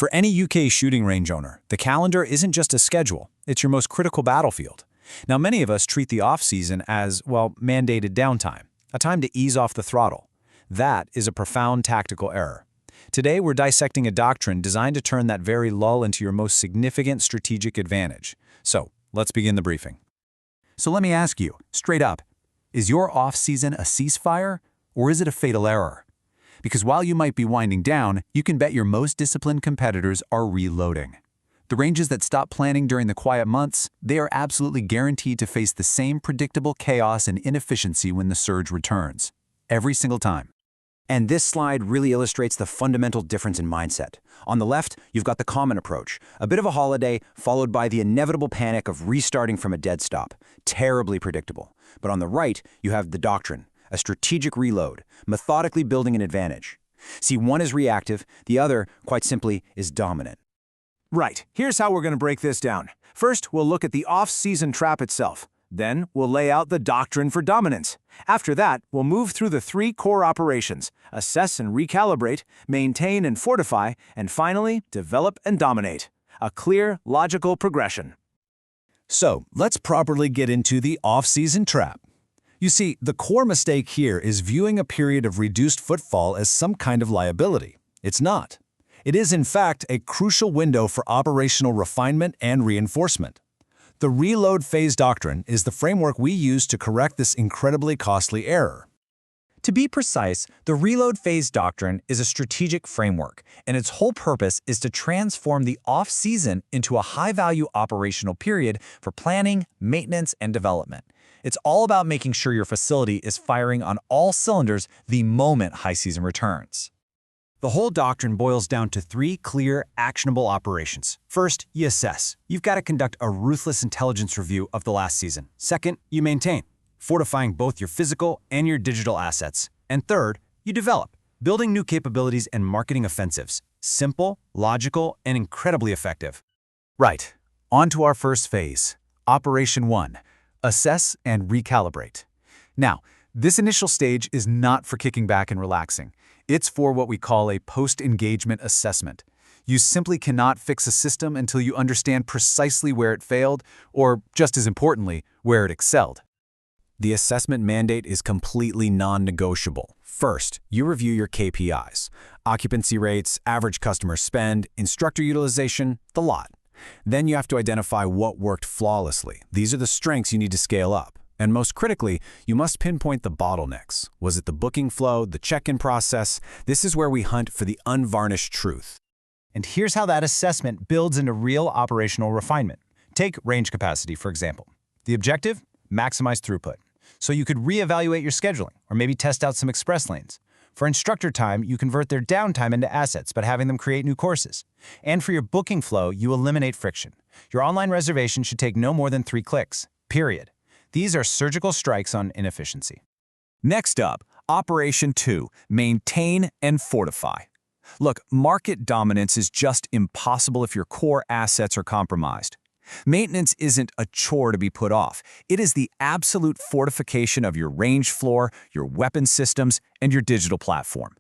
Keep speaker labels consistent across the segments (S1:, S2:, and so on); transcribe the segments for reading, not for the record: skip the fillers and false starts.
S1: For any UK shooting range owner, the calendar isn't just a schedule, it's your most critical battlefield. Now, many of us treat the off-season as, well, mandated downtime, a time to ease off the throttle. That is a profound tactical error. Today, we're dissecting a doctrine designed to turn that very lull into your most significant strategic advantage. So, let's begin the briefing.
S2: So let me ask you, straight up, is your off-season a ceasefire, or is it a fatal error? Because while you might be winding down, you can bet your most disciplined competitors are reloading. The ranges that stop planning during the quiet months, they are absolutely guaranteed to face the same predictable chaos and inefficiency when the surge returns. Every single time.
S3: And this slide really illustrates the fundamental difference in mindset. On the left, you've got the common approach, a bit of a holiday followed by the inevitable panic of restarting from a dead stop. Terribly predictable. But on the right, you have the doctrine, a strategic reload, methodically building an advantage. See, one is reactive, the other, quite simply, is dominant.
S4: Right, here's how we're going to break this down. First, we'll look at the off-season trap itself. Then, we'll lay out the doctrine for dominance. After that, we'll move through the three core operations: assess and recalibrate, maintain and fortify, and finally, develop and dominate. A clear, logical progression.
S1: So, let's properly get into the off-season trap. You see, the core mistake here is viewing a period of reduced footfall as some kind of liability. It's not. It is, in fact, a crucial window for operational refinement and reinforcement. The Reload Phase Doctrine is the framework we use to correct this incredibly costly error.
S5: To be precise, the Reload Phase Doctrine is a strategic framework, and its whole purpose is to transform the off-season into a high-value operational period for planning, maintenance, and development. It's all about making sure your facility is firing on all cylinders the moment high season returns.
S1: The whole doctrine boils down to three clear, actionable operations. First, you assess. You've got to conduct a ruthless intelligence review of the last season. Second, you maintain, fortifying both your physical and your digital assets. And third, you develop, building new capabilities and marketing offensives. Simple, logical, and incredibly effective. Right, on to our first phase. Operation 1. Assess and recalibrate. Now, this initial stage is not for kicking back and relaxing. It's for what we call a post-engagement assessment. You simply cannot fix a system until you understand precisely where it failed, or, just as importantly, where it excelled. The assessment mandate is completely non-negotiable. First, you review your KPIs: occupancy rates, average customer spend, instructor utilization, the lot. Then you have to identify what worked flawlessly. These are the strengths you need to scale up. And most critically, you must pinpoint the bottlenecks. Was it the booking flow, the check-in process? This is where we hunt for the unvarnished truth.
S5: And here's how that assessment builds into real operational refinement. Take range capacity, for example. The objective? Maximize throughput. So you could reevaluate your scheduling, or maybe test out some express lanes. For instructor time, you convert their downtime into assets by having them create new courses. And for your booking flow, you eliminate friction. Your online reservation should take no more than 3 clicks, period. These are surgical strikes on inefficiency.
S1: Next up, Operation 2, maintain and fortify. Look, market dominance is just impossible if your core assets are compromised. Maintenance isn't a chore to be put off. It is the absolute fortification of your range floor, your weapon systems, and your digital platform.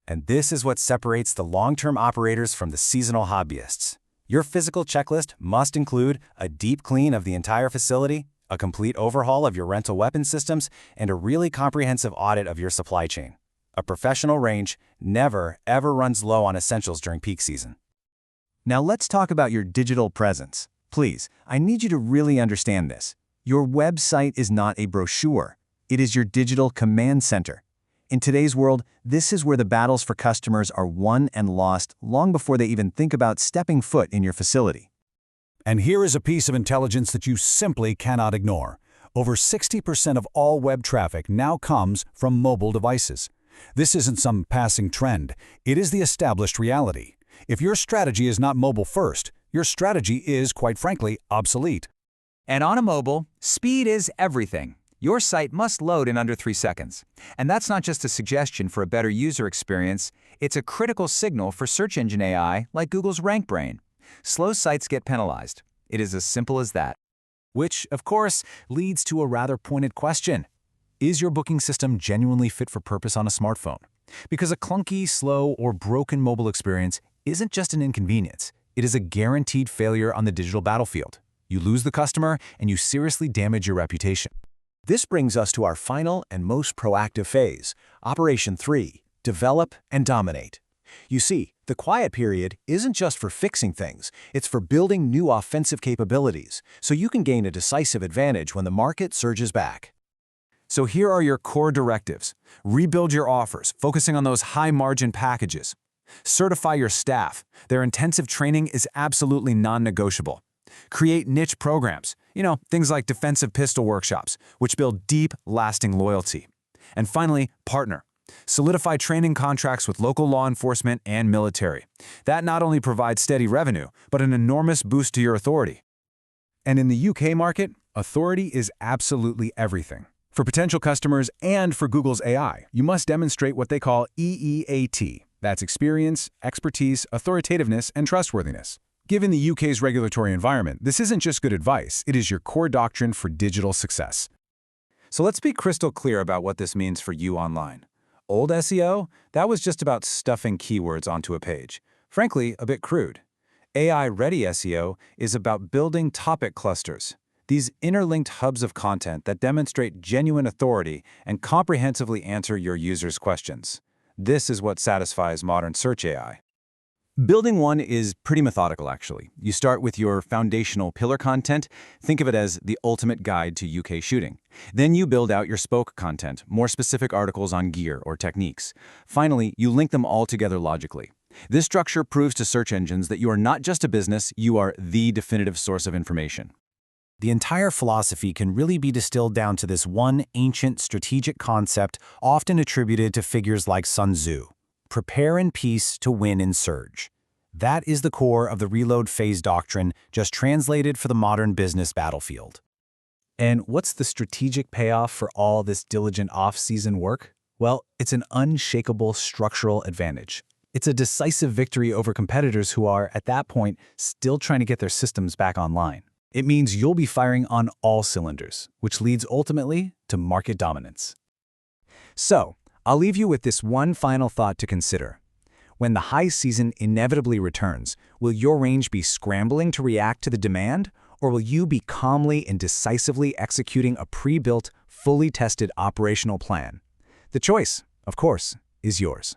S1: And this is what separates the long-term operators from the seasonal hobbyists. Your physical checklist must include a deep clean of the entire facility, a complete overhaul of your rental weapon systems, and a really comprehensive audit of your supply chain. A professional range never, ever runs low on essentials during peak season. Now let's talk about your digital presence. Please, I need you to really understand this. Your website is not a brochure. It is your digital command center. In today's world, this is where the battles for customers are won and lost long before they even think about stepping foot in your facility. And here is a piece of intelligence that you simply cannot ignore. Over 60% of all web traffic now comes from mobile devices. This isn't some passing trend. It is the established reality. If your strategy is not mobile first, your strategy is, quite frankly, obsolete.
S6: And on a mobile, speed is everything. Your site must load in under 3 seconds. And that's not just a suggestion for a better user experience, it's a critical signal for search engine AI like Google's RankBrain. Slow sites get penalized. It is as simple as that.
S1: Which, of course, leads to a rather pointed question. Is your booking system genuinely fit for purpose on a smartphone? Because a clunky, slow, or broken mobile experience
S2: isn't just an inconvenience. It is a guaranteed failure on the digital battlefield. You lose the customer, and you seriously damage your reputation.
S4: This brings us to our final and most proactive phase, Operation 3, Develop and Dominate. You see, the quiet period isn't just for fixing things, it's for building new offensive capabilities, so you can gain a decisive advantage when the market surges back.
S1: So here are your core directives. Rebuild your offers, focusing on those high-margin packages. Certify your staff. Their intensive training is absolutely non-negotiable. Create niche programs, things like defensive pistol workshops, which build deep, lasting loyalty. And finally, partner. Solidify training contracts with local law enforcement and military. That not only provides steady revenue, but an enormous boost to your authority.
S2: And in the UK market, authority is absolutely everything. For potential customers and for Google's AI, you must demonstrate what they call EEAT. That's experience, expertise, authoritativeness, and trustworthiness. Given the UK's regulatory environment, this isn't just good advice, it is your core doctrine for digital success.
S1: So let's be crystal clear about what this means for you online. Old SEO? That was just about stuffing keywords onto a page. Frankly, a bit crude. AI-ready SEO is about building topic clusters. These interlinked hubs of content that demonstrate genuine authority and comprehensively answer your users' questions. This is what satisfies modern search AI. Building one is pretty methodical, actually. You start with your foundational pillar content. Think of it as the ultimate guide to UK shooting. Then you build out your spoke content, more specific articles on gear or techniques. Finally, you link them all together logically. This structure proves to search engines that you are not just a business, you are the definitive source of information.
S5: The entire philosophy can really be distilled down to this one ancient strategic concept often attributed to figures like Sun Tzu. Prepare in peace to win in surge. That is the core of the Reload Phase Doctrine, just translated for the modern business battlefield.
S1: And what's the strategic payoff for all this diligent off-season work? Well, it's an unshakable structural advantage. It's a decisive victory over competitors who are, at that point, still trying to get their systems back online. It means you'll be firing on all cylinders, which leads ultimately to market dominance.
S6: So, I'll leave you with this one final thought to consider. When the high season inevitably returns, will your range be scrambling to react to the demand, or will you be calmly and decisively executing a pre-built, fully tested operational plan? The choice, of course, is yours.